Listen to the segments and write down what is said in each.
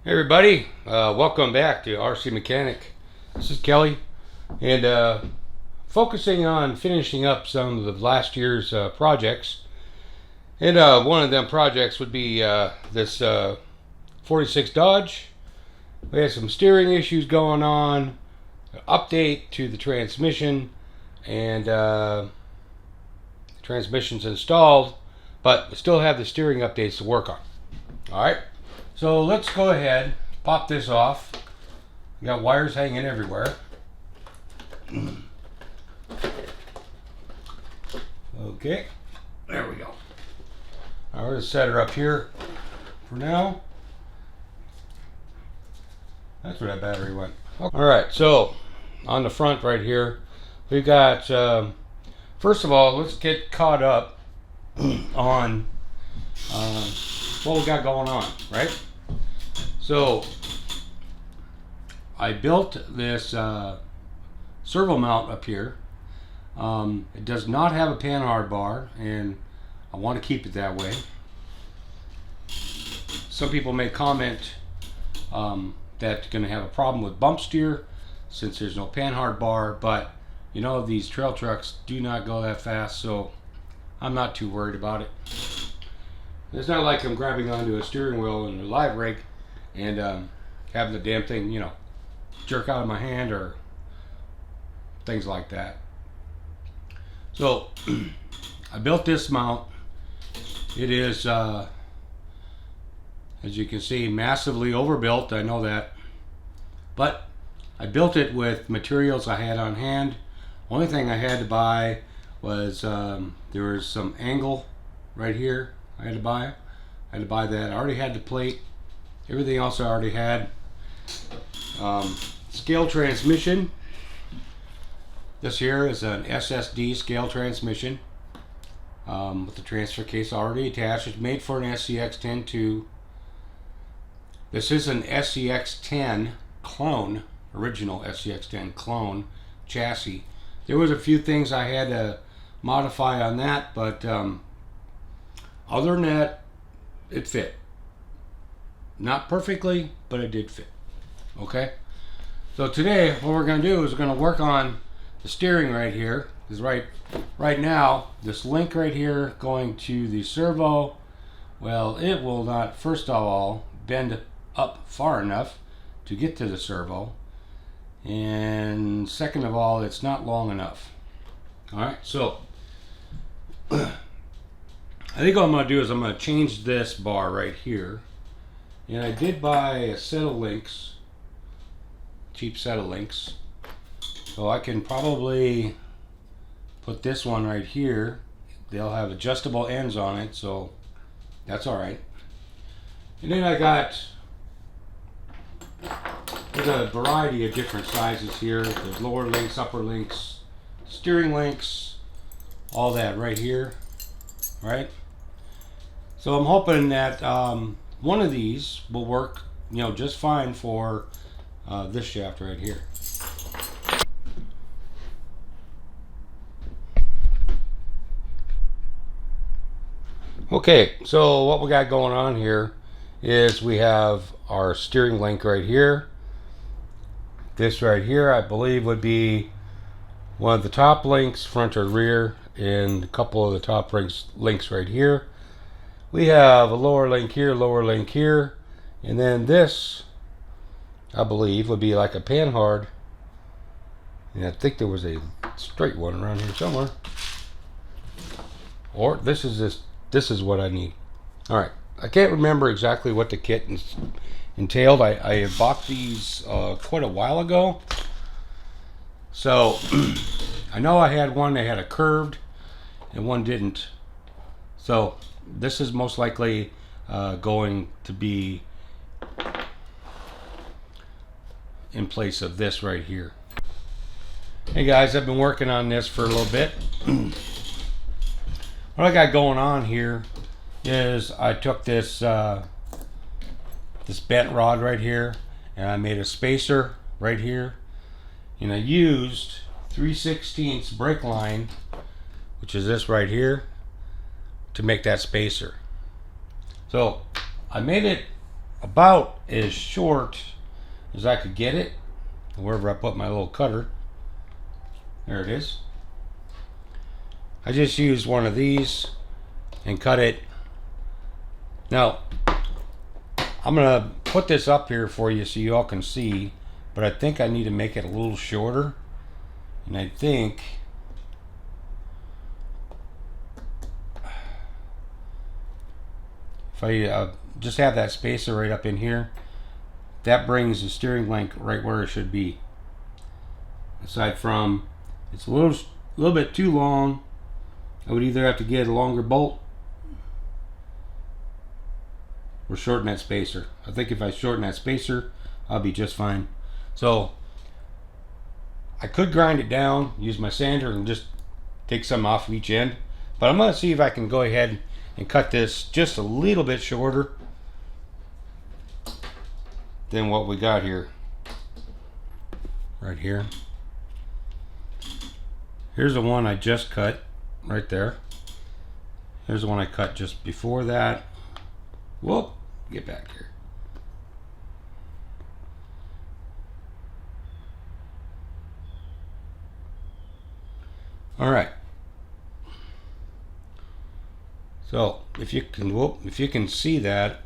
Hey everybody, welcome back to RC Mechanic. This is Kelly, and focusing on finishing up some of the last year's projects. And one of them projects would be this 46 Dodge. We had some steering issues going on, an update to the transmission, and the transmission's installed, but we still have the steering updates to work on. Alright. So let's go ahead, pop this off. We got wires hanging everywhere. Okay, there we go. I'll just set her up here for now. That's where that battery went. Okay. Alright, so on the front right here, we've got, first of all, let's get caught up on what we got going on, right? So I built this servo mount up here. It does not have a panhard bar, and I want to keep it that way. Some people may comment that you're going to have a problem with bump steer since there's no panhard bar, but you know, these trail trucks do not go that fast, so I'm not too worried about it. It's not like I'm grabbing onto a steering wheel in a live rig and having the damn thing, you know, jerk out of my hand or things like that. So I built this mount. It is, as you can see, massively overbuilt. I know that, but I built it with materials I had on hand. Only thing I had to buy was there was some angle right here. I had to buy that. I already had the plate. Everything else I already had. Scale transmission. This here is an SSD scale transmission with the transfer case already attached. It's made for an SCX10 too. This is an SCX10 clone, original SCX10 clone chassis. There was a few things I had to modify on that, but other than that, it fit. Not perfectly, but it did fit. Okay? So today, what we're going to do is we're going to work on the steering right here. Because right now, this link right here going to the servo, well, it will not, first of all, bend up far enough to get to the servo. And second of all, it's not long enough. Alright, so I think what I'm going to do is I'm going to change this bar right here. And I did buy a set of links, cheap set of links. So I can probably put this one right here. They'll have adjustable ends on it, so that's alright. And then I got, there's a variety of different sizes here. There's lower links, upper links, steering links, all that right here, right? So I'm hoping that one of these will work, you know, just fine for this shaft right here. Okay, so what we got going on here is we have our steering link right here. This right here, I believe, would be one of the top links, front or rear, and a couple of the top links right here. We have a lower link here, and then this, I believe, would be like a panhard. And I think there was a straight one around here somewhere. Or this is what I need. All right, I can't remember exactly what the kit entailed. I bought these quite a while ago. So I know I had one that had a curved and one didn't. So this is most likely going to be in place of this right here. Hey guys, I've been working on this for a little bit. What I got going on here is I took this this bent rod right here and I made a spacer right here, and I used 3/16 brake line, which is this right here, to make that spacer. So I made it about as short as I could get it, wherever I put my little cutter. There it is. I just used one of these and cut it. Now, I'm gonna put this up here for you so you all can see, but I think I need to make it a little shorter. And I think if I just have that spacer right up in here, that brings the steering link right where it should be. Aside from, it's a little bit too long. I would either have to get a longer bolt or shorten that spacer. I think if I shorten that spacer, I'll be just fine. So I could grind it down, use my sander, and just take some off of each end. But I'm going to see if I can go ahead and cut this just a little bit shorter than what we got here. Right here. Here's the one I just cut right there. Here's the one I cut just before that. Whoop, get back here. All right. So if you can see that,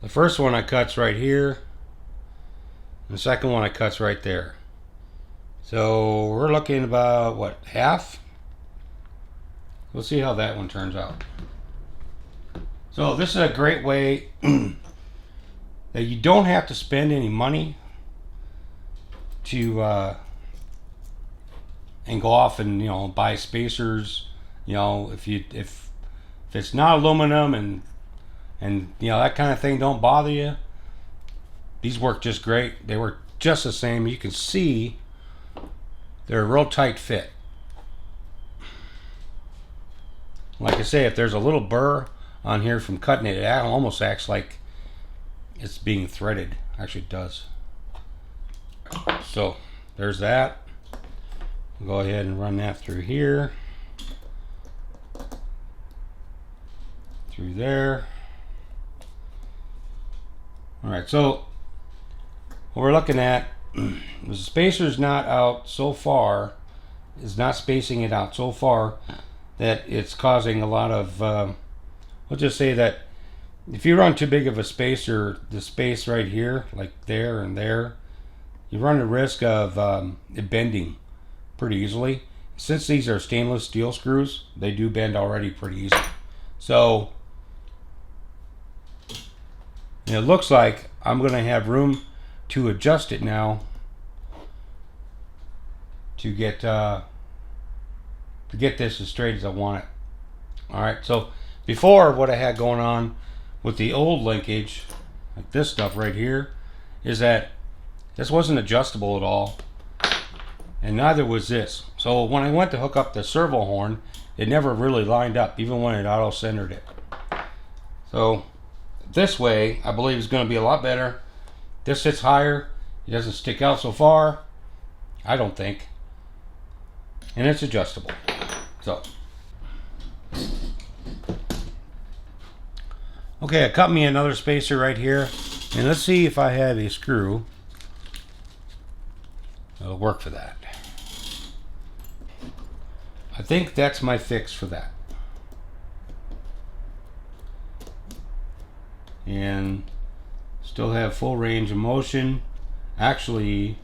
the first one I cut's right here. The second one I cut's right there. So we're looking about what, half? We'll see how that one turns out. So this is a great way that you don't have to spend any money to and go off and buy spacers. If it's not aluminum and that kind of thing don't bother you, these work just great. They work just the same. You can see they're a real tight fit. Like I say, if there's a little burr on here from cutting it, it almost acts like it's being threaded. Actually, it does. So there's that. Go ahead and run that through here, through there. All right, so what we're looking at the spacer's not out so far, is not spacing it out so far that it's causing a lot of we'll just say that if you run too big of a spacer, the space right here, like there and there, you run the risk of it bending pretty easily. Since these are stainless steel screws, they do bend already pretty easily. So it looks like I'm going to have room to adjust it now to get this as straight as I want it. All right, so before, what I had going on with the old linkage, like this stuff right here, is that this wasn't adjustable at all, and neither was this. So when I went to hook up the servo horn, it never really lined up, even when it auto-centered it. So this way, I believe, is going to be a lot better. This sits higher. It doesn't stick out so far, I don't think. And it's adjustable. So, okay, I cut me another spacer right here. And let's see if I have a screw that'll work for that. I think that's my fix for that. And still have full range of motion. Actually,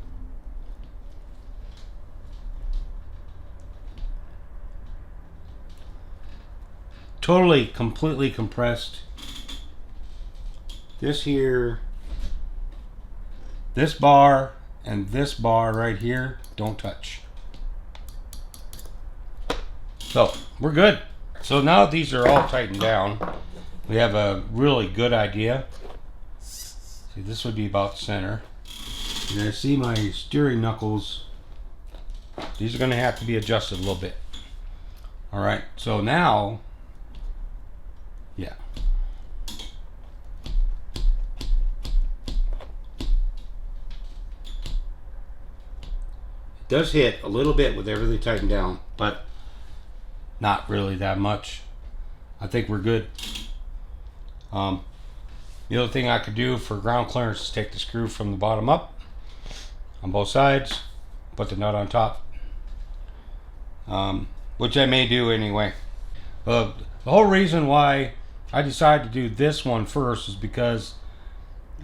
totally, completely compressed. This here, this bar, and this bar right here don't touch. So we're good. So now these are all tightened down, we have a really good idea. See, this would be about center. And I see my steering knuckles. These are going to have to be adjusted a little bit. All right, so now, yeah. It does hit a little bit with everything tightened down, but not really that much. I think we're good. The other thing I could do for ground clearance is take the screw from the bottom up on both sides, put the nut on top, which I may do anyway. The whole reason why I decided to do this one first is because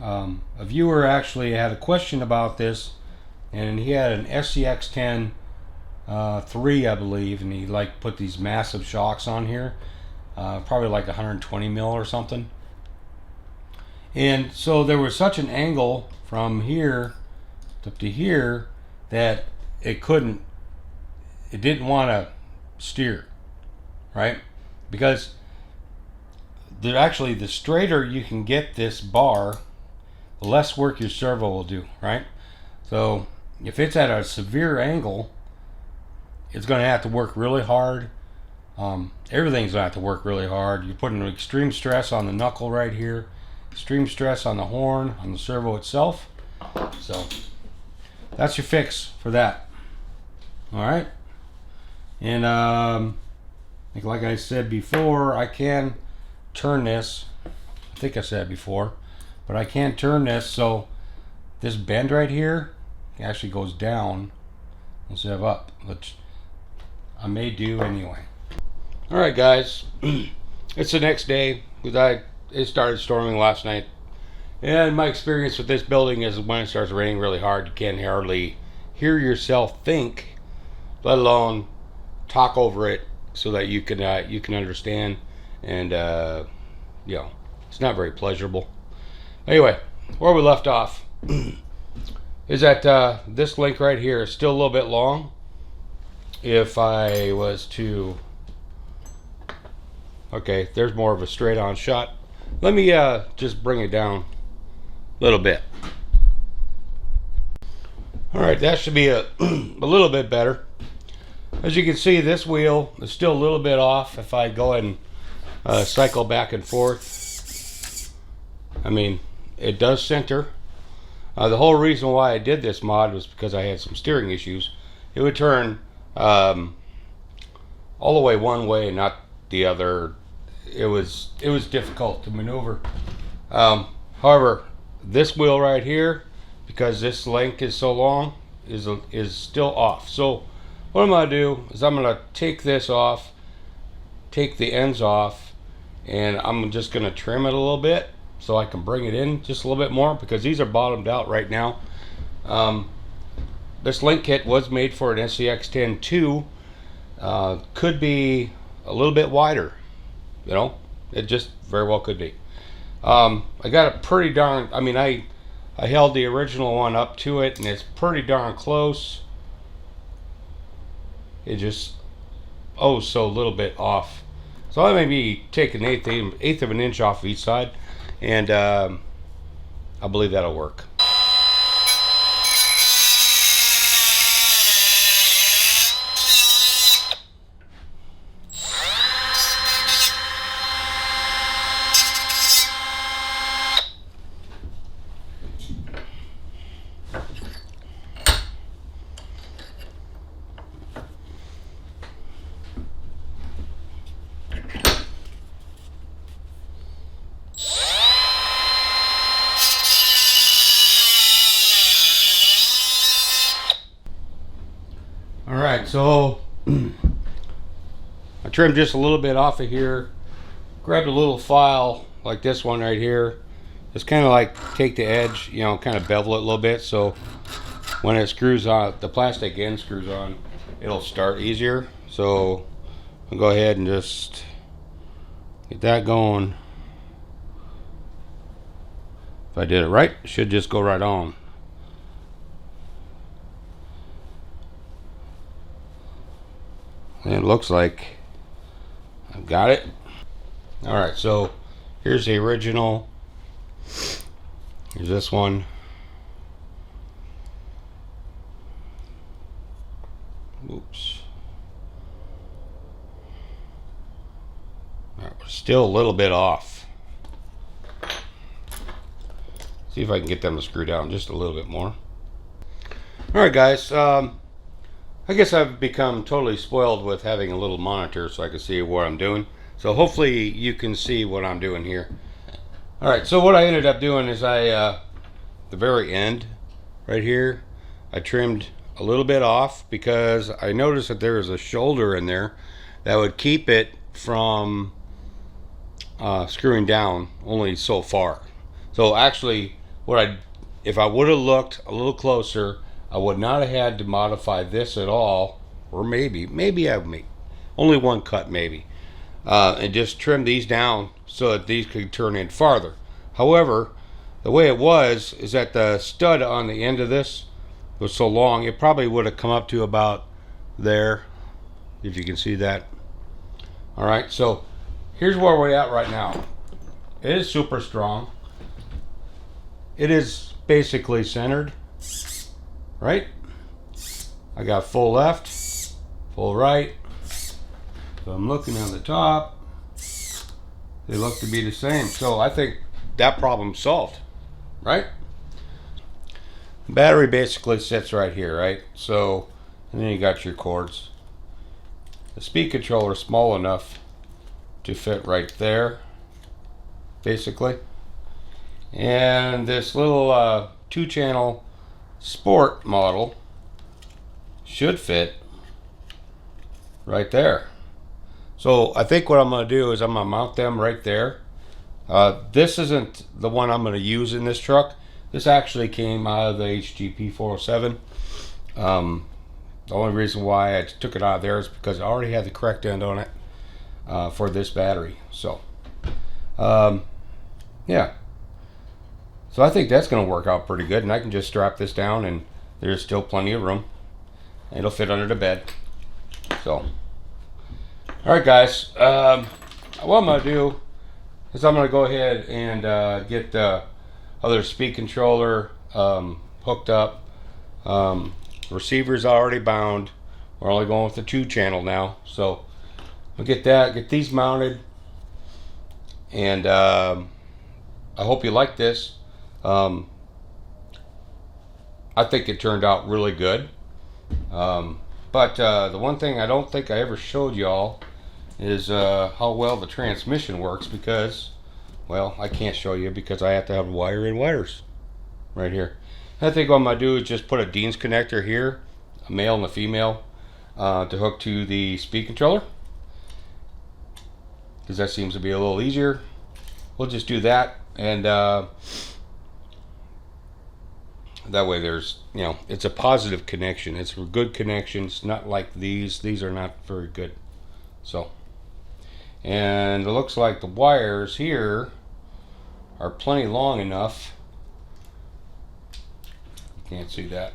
a viewer actually had a question about this, and he had an SCX10 3, I believe, and he like put these massive shocks on here, probably like 120 mil or something. And so there was such an angle from here up to here that it didn't want to steer, right? Because the straighter you can get this bar, the less work your servo will do, right? So if it's at a severe angle, it's going to have to work really hard. Everything's going to have to work really hard. You're putting extreme stress on the knuckle right here, extreme stress on the horn, on the servo itself. So that's your fix for that. All right. And like I said before, I can turn this. I think I said before, but I can turn this so this bend right here actually goes down instead of up, which I may do anyway. All right, guys. It's the next day because it started storming last night, and my experience with this building is when it starts raining really hard, you can't hardly hear yourself think, let alone talk over it so that you can understand, and you know, it's not very pleasurable. Anyway, where we left off is that this link right here is still a little bit long. If I was to, okay, there's more of a straight on shot. Let me just bring it down a little bit. All right, that should be a little bit better. As you can see, this wheel is still a little bit off. If I go ahead and cycle back and forth, I mean, it does center. The whole reason why I did this mod was because I had some steering issues. It would turn all the way one way and not the other. It was difficult to maneuver. However, this wheel right here, because this length is so long, is still off. So what I'm going to do is I'm going to take this off, take the ends off, and I'm just going to trim it a little bit so I can bring it in just a little bit more, because these are bottomed out right now. This link kit was made for an SCX10 2. Could be a little bit wider, you know, it just very well could be. I got it pretty darn, I mean, I held the original one up to it, and it's pretty darn close. It just, oh, so a little bit off. So I maybe take an eighth of an inch off each side, and I believe that'll work. Alright, so I trimmed just a little bit off of here, grabbed a little file like this one right here, just kind of like take the edge, you know, kind of bevel it a little bit, so when it screws on, the plastic end screws on, it'll start easier. So I'll go ahead and just get that going. If I did it right, it should just go right on. And it looks like I've got it. Alright, so here's the original. Here's this one. Oops. All right, we're still a little bit off. See if I can get them to screw down just a little bit more. Alright guys, I guess I've become totally spoiled with having a little monitor so I can see what I'm doing. So hopefully you can see what I'm doing here. All right, so what I ended up doing is the very end right here, I trimmed a little bit off because I noticed that there was a shoulder in there that would keep it from screwing down only so far. So actually, if I would have looked a little closer, I would not have had to modify this at all, or maybe I've made only one cut maybe, and just trim these down so that these could turn in farther. However, the way it was is that the stud on the end of this was so long, it probably would have come up to about there, if you can see that. All right, so here's where we're at right now. It is super strong. It is basically centered, right? I got full left, full right. So I'm looking on the top. They look to be the same. So I think that problem's solved, right? Battery basically sits right here, right? So, and then you got your cords. The speed controller is small enough to fit right there, basically. And this little 2-channel sport model should fit right there. So I think what I'm going to do is I'm going to mount them right there. This isn't the one I'm going to use in this truck. This actually came out of the HGP 407. The only reason why I took it out of there is because I already had the correct end on it for this battery. So, yeah. So I think that's going to work out pretty good, and I can just strap this down, and there's still plenty of room. It'll fit under the bed. So, all right, guys. What I'm going to do is I'm going to go ahead and get the other speed controller hooked up. Receiver's already bound. We're only going with the 2-channel now, so I'll get these mounted, and I hope you like this. I think it turned out really good, but the one thing I don't think I ever showed y'all is how well the transmission works, because, well, I can't show you because I have to have wire in wires right here. I think what I'm going to do is just put a Dean's connector here, a male and a female, to hook to the speed controller, because that seems to be a little easier. We'll just do that, and that way there's, you know, it's a positive connection. It's a good connection. It's not like these are not very good. So, and it looks like the wires here are plenty long enough. You can't see that.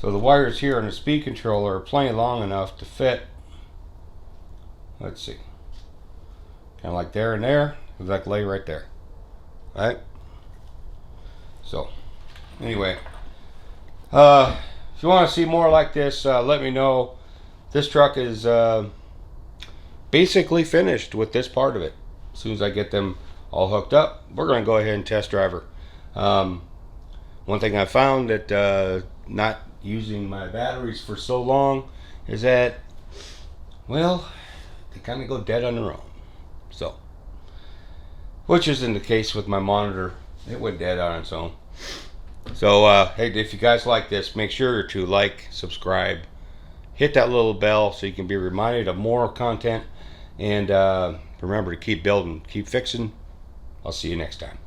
So the wires here on the speed controller are plenty long enough to fit. Let's see, kind of like there and there, like lay right there, right? So anyway, if you want to see more like this, let me know. This truck is basically finished with this part of it. As soon as I get them all hooked up, we're going to go ahead and test drive her. One thing I found that not using my batteries for so long is that, well, they kind of go dead on their own. So, which isn't the case with my monitor. It went dead on its own. So, hey, if you guys like this, make sure to like, subscribe, hit that little bell so you can be reminded of more content, and remember to keep building, keep fixing. I'll see you next time.